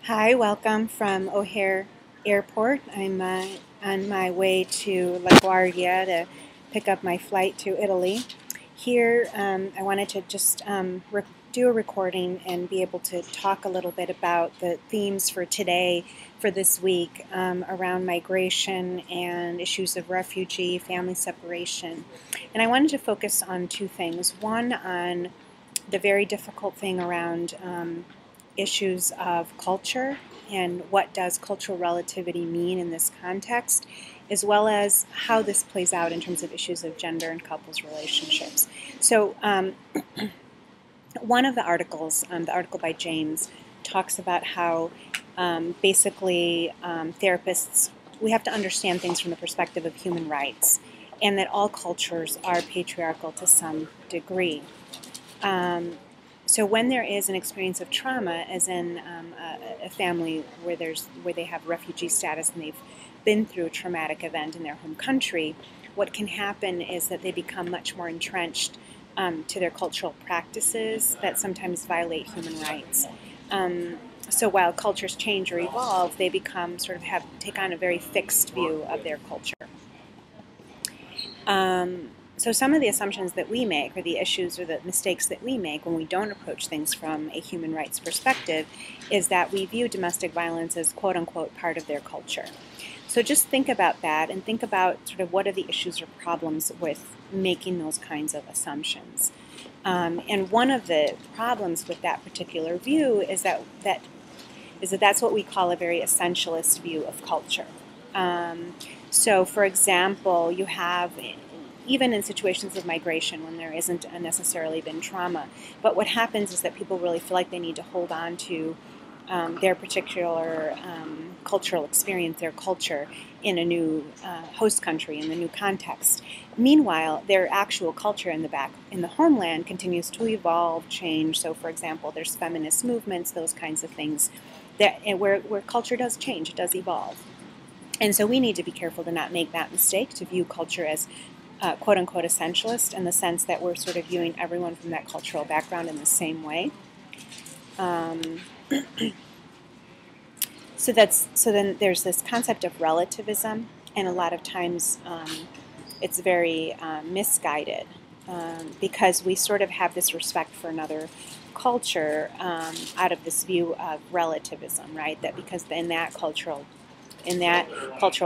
Hi, welcome from O'Hare Airport. I'm on my way to LaGuardia to pick up my flight to Italy. Here, I wanted to just do a recording and be able to talk a little bit about the themes for today, for this week, around migration and issues of refugee, family separation. And I wanted to focus on two things. One, on the very difficult thing around issues of culture and what does cultural relativity mean in this context, as well as how this plays out in terms of issues of gender and couples relationships. So one of the articles, the article by James, talks about how basically therapists, we have to understand things from the perspective of human rights, and that all cultures are patriarchal to some degree. So when there is an experience of trauma, as in a family where they have refugee status and they've been through a traumatic event in their home country, what can happen is that they become much more entrenched to their cultural practices that sometimes violate human rights. So while cultures change or evolve, they become take on a very fixed view of their culture. So some of the assumptions that we make, or the issues or the mistakes that we make when we don't approach things from a human rights perspective, is that we view domestic violence as quote-unquote part of their culture. So just think about that and think about sort of what are the issues or problems with making those kinds of assumptions. And one of the problems with that particular view is that's what we call a very essentialist view of culture. So for example, you have, even in situations of migration when there isn't necessarily been trauma, but what happens is that people really feel like they need to hold on to their particular cultural experience, their culture, in a new host country, in the new context. Meanwhile, their actual culture in the homeland continues to evolve, change. So for example, there's feminist movements, those kinds of things, where culture does change, it does evolve. And so we need to be careful to not make that mistake, to view culture as quote-unquote essentialist, in the sense that we're sort of viewing everyone from that cultural background in the same way. So then there's this concept of relativism, and a lot of times it's very misguided because we sort of have this respect for another culture out of this view of relativism, right? That because in that cultural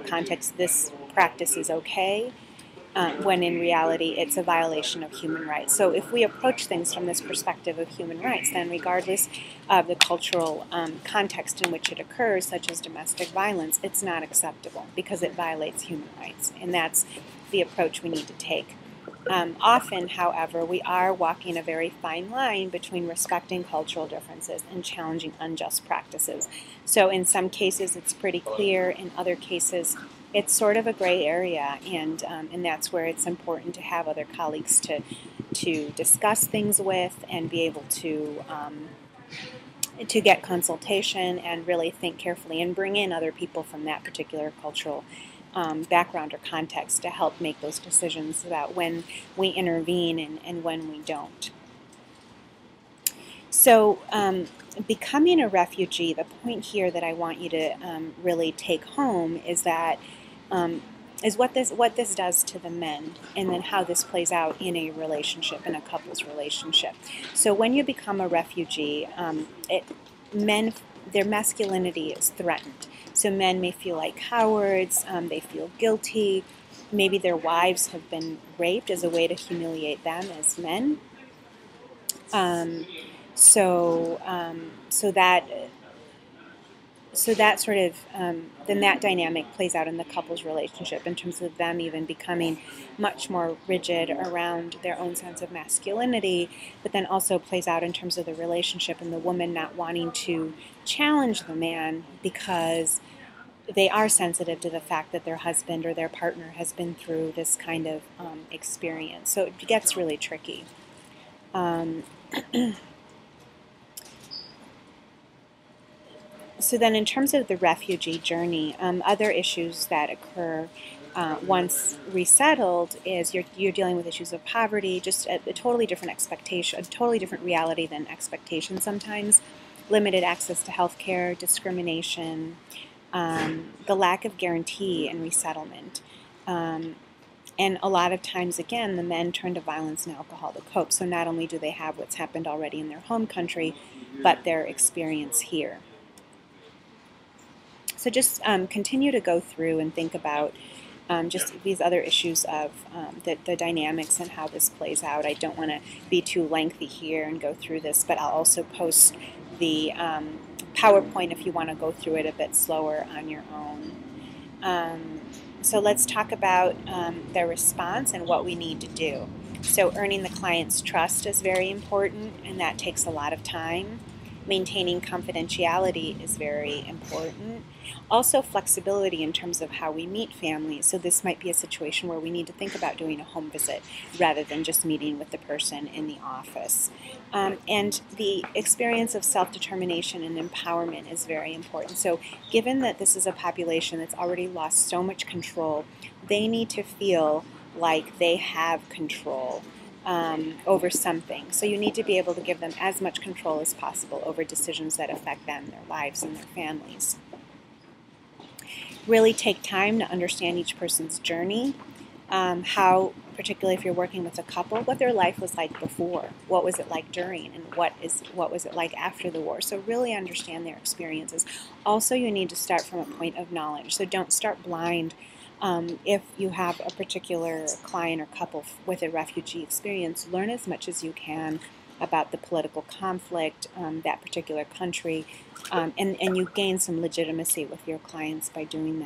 context, this practice is okay, when in reality it's a violation of human rights. So if we approach things from this perspective of human rights, then regardless of the cultural context in which it occurs, such as domestic violence, it's not acceptable because it violates human rights. And that's the approach we need to take. Often, however, we are walking a very fine line between respecting cultural differences and challenging unjust practices. So in some cases it's pretty clear, in other cases it's sort of a gray area, and that's where it's important to have other colleagues to discuss things with and be able to get consultation and really think carefully and bring in other people from that particular cultural background or context to help make those decisions about when we intervene and when we don't. So becoming a refugee, the point here that I want you to really take home is that is what this does to the men, and then how this plays out in a relationship, in a couple's relationship. So when you become a refugee, their masculinity is threatened. So men may feel like cowards, they feel guilty, maybe their wives have been raped as a way to humiliate them as men. So that sort of, then that dynamic plays out in the couple's relationship in terms of them even becoming much more rigid around their own sense of masculinity, but then also plays out in terms of the relationship and the woman not wanting to challenge the man because they are sensitive to the fact that their husband or their partner has been through this kind of experience. So it gets really tricky. So then in terms of the refugee journey, other issues that occur once resettled is you're dealing with issues of poverty, just a totally different expectation, a totally different reality than expectation sometimes. limited access to health care, discrimination, the lack of guarantee in resettlement. And a lot of times, again, the men turn to violence and alcohol to cope. So not only do they have what's happened already in their home country, but their experience here. So just continue to go through and think about just these other issues of the dynamics and how this plays out. I don't want to be too lengthy here and go through this, but I'll also post the PowerPoint if you want to go through it a bit slower on your own. So let's talk about the response and what we need to do. So earning the client's trust is very important, and that takes a lot of time. Maintaining confidentiality is very important. Also flexibility in terms of how we meet families. So this might be a situation where we need to think about doing a home visit rather than just meeting with the person in the office. And the experience of self-determination and empowerment is very important. So given that this is a population that's already lost so much control, they need to feel like they have control over something. So you need to be able to give them as much control as possible over decisions that affect them, their lives, and their families. Really take time to understand each person's journey, how, particularly if you're working with a couple, what their life was like before, what was it like during, and what was it like after the war. So really understand their experiences. Also, you need to start from a point of knowledge. So don't start blind. If you have a particular client or couple with a refugee experience, learn as much as you can about the political conflict, that particular country, and you gain some legitimacy with your clients by doing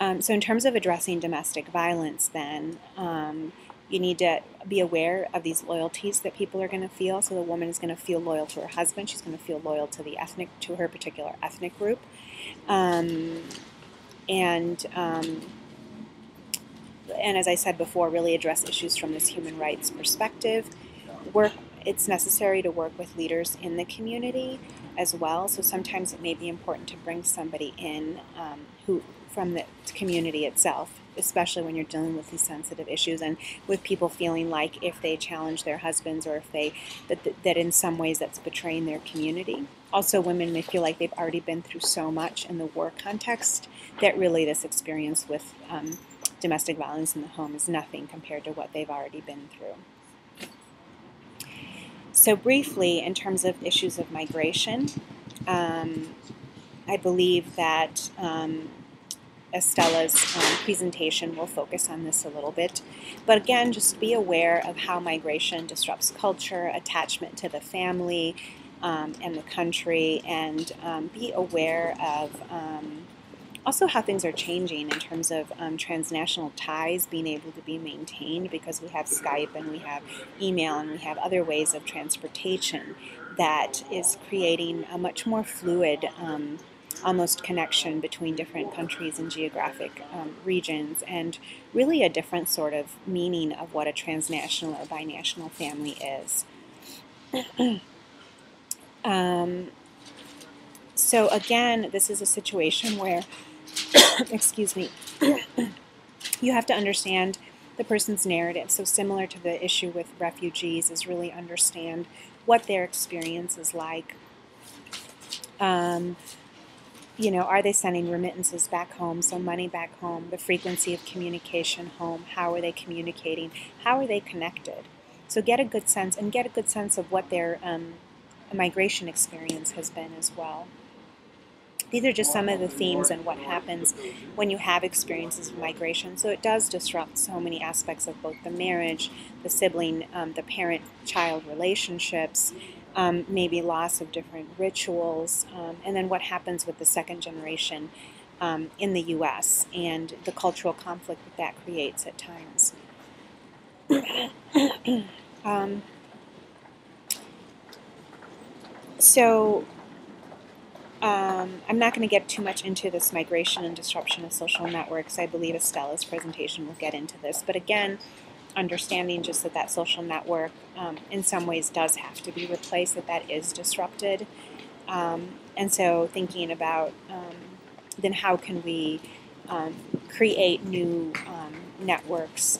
that. So in terms of addressing domestic violence then, you need to be aware of these loyalties that people are going to feel. So the woman is going to feel loyal to her husband. She's going to feel loyal to her particular ethnic group. And as I said before, really address issues from this human rights perspective. It's necessary to work with leaders in the community as well. So sometimes it may be important to bring somebody in from the community itself, especially when you're dealing with these sensitive issues and with people feeling like if they challenge their husbands or if that in some ways that's betraying their community. Also, women may feel like they've already been through so much in the war context that really this experience with domestic violence in the home is nothing compared to what they've already been through. So briefly, in terms of issues of migration, I believe that Estella's presentation will focus on this a little bit. But again, just be aware of how migration disrupts culture, attachment to the family and the country, and be aware of also how things are changing in terms of transnational ties being able to be maintained, because we have Skype and we have email and we have other ways of transportation that is creating a much more fluid almost connection between different countries and geographic regions, and really a different sort of meaning of what a transnational or binational family is. So again, this is a situation where, excuse me, you have to understand the person's narrative. So similar to the issue with refugees, is really understand what their experience is like. You know, are they sending remittances back home, so money back home, the frequency of communication home, how are they communicating, how are they connected? So get a good sense, and get a good sense of what their migration experience has been as well. These are just some of the themes and what happens when you have experiences of migration. So it does disrupt so many aspects of both the marriage, the sibling, the parent-child relationships, maybe loss of different rituals, and then what happens with the second generation in the U.S. and the cultural conflict that creates at times. I'm not going to get too much into this migration and disruption of social networks. I believe Estella's presentation will get into this. But again, understanding just that social network in some ways does have to be replaced, that is disrupted. And so thinking about then how can we create new networks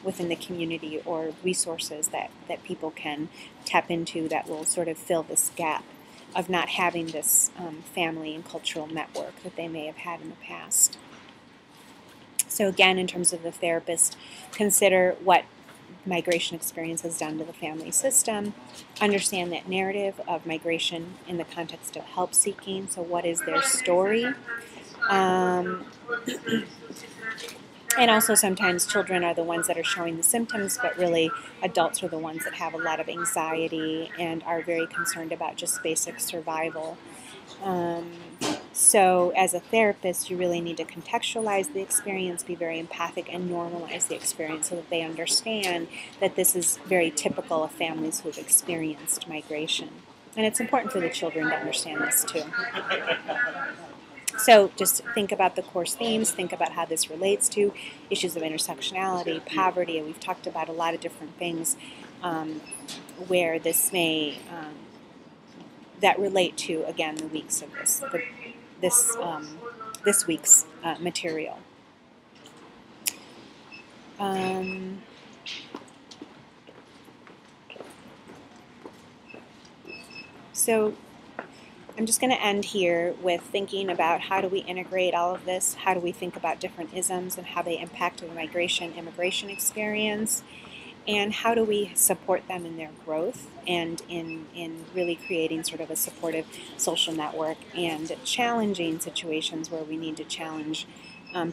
within the community or resources that people can tap into that will sort of fill this gap of not having this family and cultural network that they may have had in the past. So again, in terms of the therapist, consider what migration experience has done to the family system. Understand that narrative of migration in the context of help seeking. So what is their story? And also sometimes children are the ones that are showing the symptoms, but really adults are the ones that have a lot of anxiety and are very concerned about just basic survival. So as a therapist, you really need to contextualize the experience, be very empathic, and normalize the experience so that they understand that this is very typical of families who have experienced migration. And it's important for the children to understand this too. So just think about the course themes, think about how this relates to issues of intersectionality, poverty, and we've talked about a lot of different things where this may, that relate to, again, the weeks of this week's material. So I'm just going to end here with thinking about how do we integrate all of this, how do we think about different isms and how they impact the migration-immigration experience, and how do we support them in their growth and in really creating sort of a supportive social network and challenging situations where we need to challenge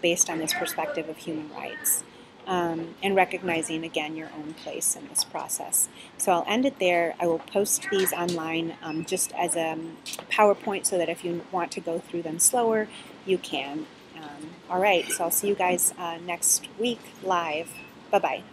based on this perspective of human rights. And recognizing, again, your own place in this process. So I'll end it there. I will post these online just as a PowerPoint so that if you want to go through them slower, you can. All right, so I'll see you guys next week live. Bye-bye.